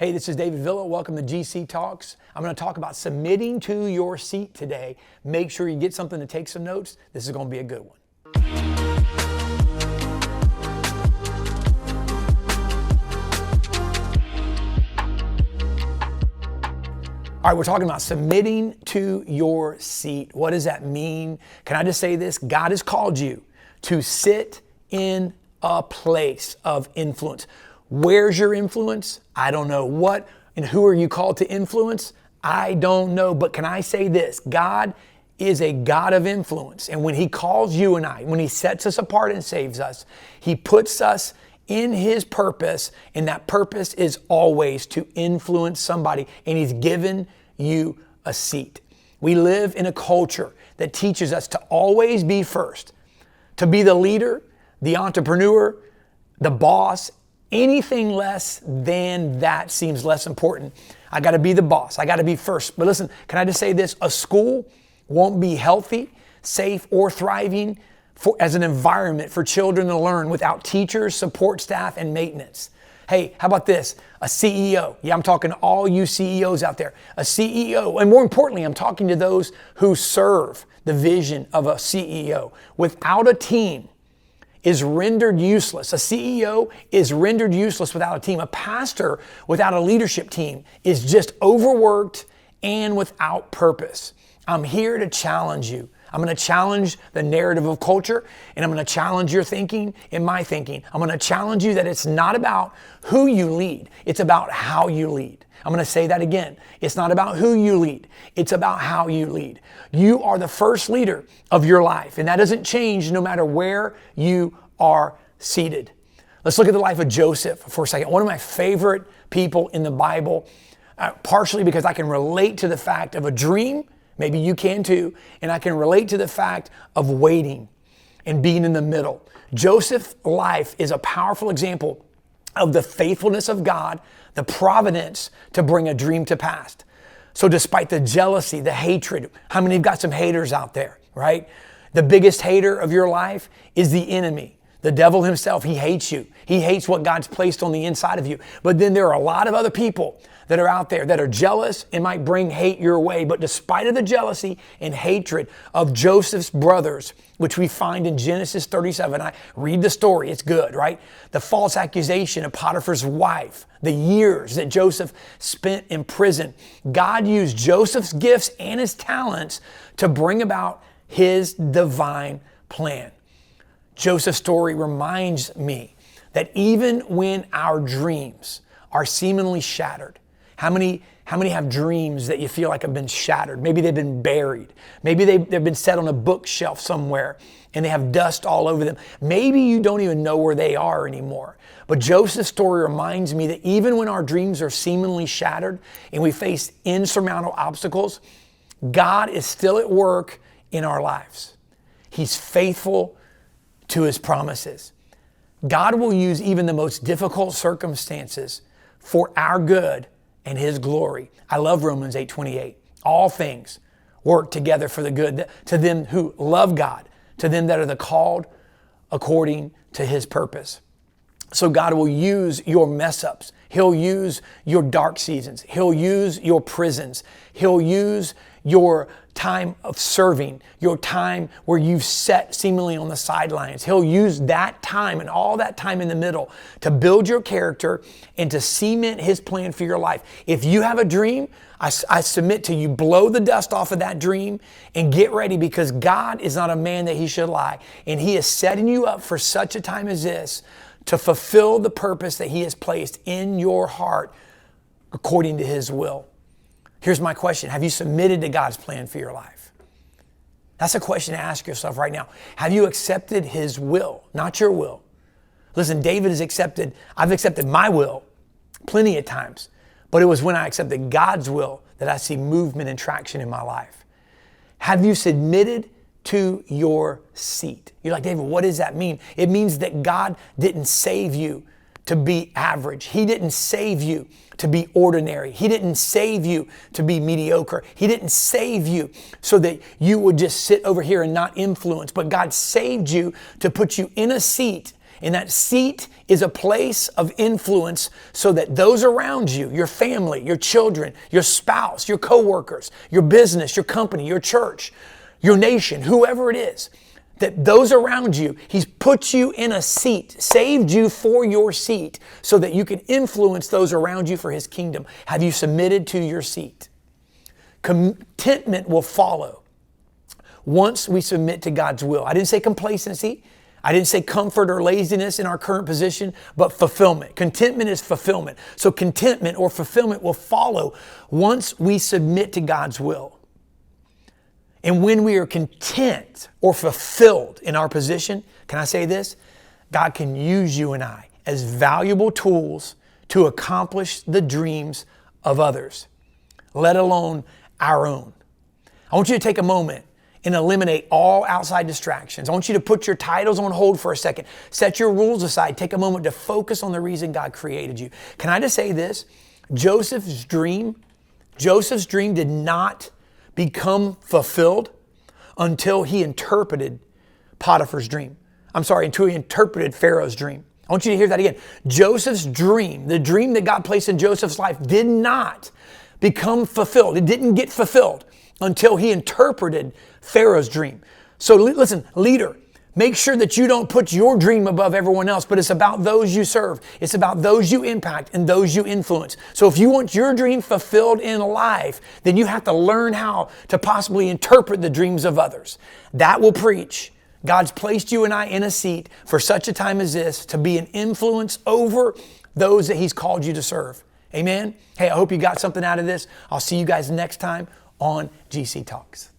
Hey, this is David Villa. Welcome to GC Talks. I'm going to talk about submitting to your seat today. Make sure you get something to take some notes. This is going to be a good one. All right, we're talking about submitting to your seat. What does that mean? Can I just say this? God has called you to sit in a place of influence. Where's your influence? I don't know. What and who are you called to influence? I don't know. But can I say this? God is a God of influence. And when He calls you and I, when He sets us apart and saves us, He puts us in His purpose. And that purpose is always to influence somebody. And He's given you a seat. We live in a culture that teaches us to always be first, to be the leader, the entrepreneur, the boss. Anything less than that seems less important. I got to be the boss. I got to be first. But listen, can I just say this? A school won't be healthy, safe, or thriving as an environment for children to learn without teachers, support staff, and maintenance. Hey, how about this? A CEO. Yeah, I'm talking to all you CEOs out there. A CEO, and more importantly, I'm talking to those who serve the vision of a CEO. Without a team, is rendered useless. A CEO is rendered useless without a team. A pastor without a leadership team is just overworked and without purpose. I'm here to challenge you. I'm going to challenge the narrative of culture, and I'm going to challenge your thinking and my thinking. I'm going to challenge you that it's not about who you lead. It's about how you lead. I'm going to say that again. It's not about who you lead. It's about how you lead. You are the first leader of your life, and that doesn't change no matter where you are seated. Let's look at the life of Joseph for a second. One of my favorite people in the Bible, partially because I can relate to the fact of a dream. Maybe you can too. And I can relate to the fact of waiting and being in the middle. Joseph's life is a powerful example of the faithfulness of God, the providence to bring a dream to pass. So despite the jealousy, the hatred, how many have got some haters out there, right? The biggest hater of your life is the enemy. The devil himself. He hates you. He hates what God's placed on the inside of you. But then there are a lot of other people that are out there that are jealous and might bring hate your way. But despite of the jealousy and hatred of Joseph's brothers, which we find in Genesis 37, I read the story, it's good, right? The false accusation of Potiphar's wife, the years that Joseph spent in prison. God used Joseph's gifts and his talents to bring about His divine plan. Joseph's story reminds me that even when our dreams are seemingly shattered, how many have dreams that you feel like have been shattered? Maybe they've been buried. Maybe they've been set on a bookshelf somewhere and they have dust all over them. Maybe you don't even know where they are anymore. But Joseph's story reminds me that even when our dreams are seemingly shattered and we face insurmountable obstacles, God is still at work in our lives. He's faithful to His promises. God will use even the most difficult circumstances for our good and His glory. I love Romans 8:28. All things work together for the good to them who love God, to them that are the called according to His purpose. So God will use your mess ups. He'll use your dark seasons. He'll use your prisons. He'll use your time of serving, your time where you've sat seemingly on the sidelines. He'll use that time and all that time in the middle to build your character and to cement His plan for your life. If you have a dream, I submit to you, blow the dust off of that dream and get ready, because God is not a man that He should lie. And He is setting you up for such a time as this to fulfill the purpose that He has placed in your heart according to His will. Here's my question. Have you submitted to God's plan for your life? That's a question to ask yourself right now. Have you accepted His will, not your will? Listen, I've accepted my will plenty of times, but it was when I accepted God's will that I see movement and traction in my life. Have you submitted to your seat? You're like, David, what does that mean? It means that God didn't save you to be average. He didn't save you to be ordinary. He didn't save you to be mediocre. He didn't save you so that you would just sit over here and not influence. But God saved you to put you in a seat And that seat is a place of influence so that those around you, your family, your children, your spouse, your coworkers, your business, your company, your church, your nation, whoever it is, that those around you, He's put you in a seat, saved you for your seat so that you can influence those around you for His kingdom. Have you submitted to your seat? Contentment will follow once we submit to God's will. I didn't say complacency. I didn't say comfort or laziness in our current position, but fulfillment. Contentment is fulfillment. So contentment or fulfillment will follow once we submit to God's will. And when we are content or fulfilled in our position, can I say this? God can use you and I as valuable tools to accomplish the dreams of others, let alone our own. I want you to take a moment and eliminate all outside distractions. I want you to put your titles on hold for a second. Set your rules aside. Take a moment to focus on the reason God created you. Can I just say this? Joseph's dream did not become fulfilled until he interpreted Potiphar's dream. Until he interpreted Pharaoh's dream. I want you to hear that again. Joseph's dream, the dream that God placed in Joseph's life, did not become fulfilled. It didn't get fulfilled until he interpreted Pharaoh's dream. So listen, leader, make sure that you don't put your dream above everyone else, but it's about those you serve. It's about those you impact and those you influence. So if you want your dream fulfilled in life, then you have to learn how to possibly interpret the dreams of others. That will preach. God's placed you and I in a seat for such a time as this to be an influence over those that He's called you to serve. Amen? Hey, I hope you got something out of this. I'll see you guys next time on GC Talks.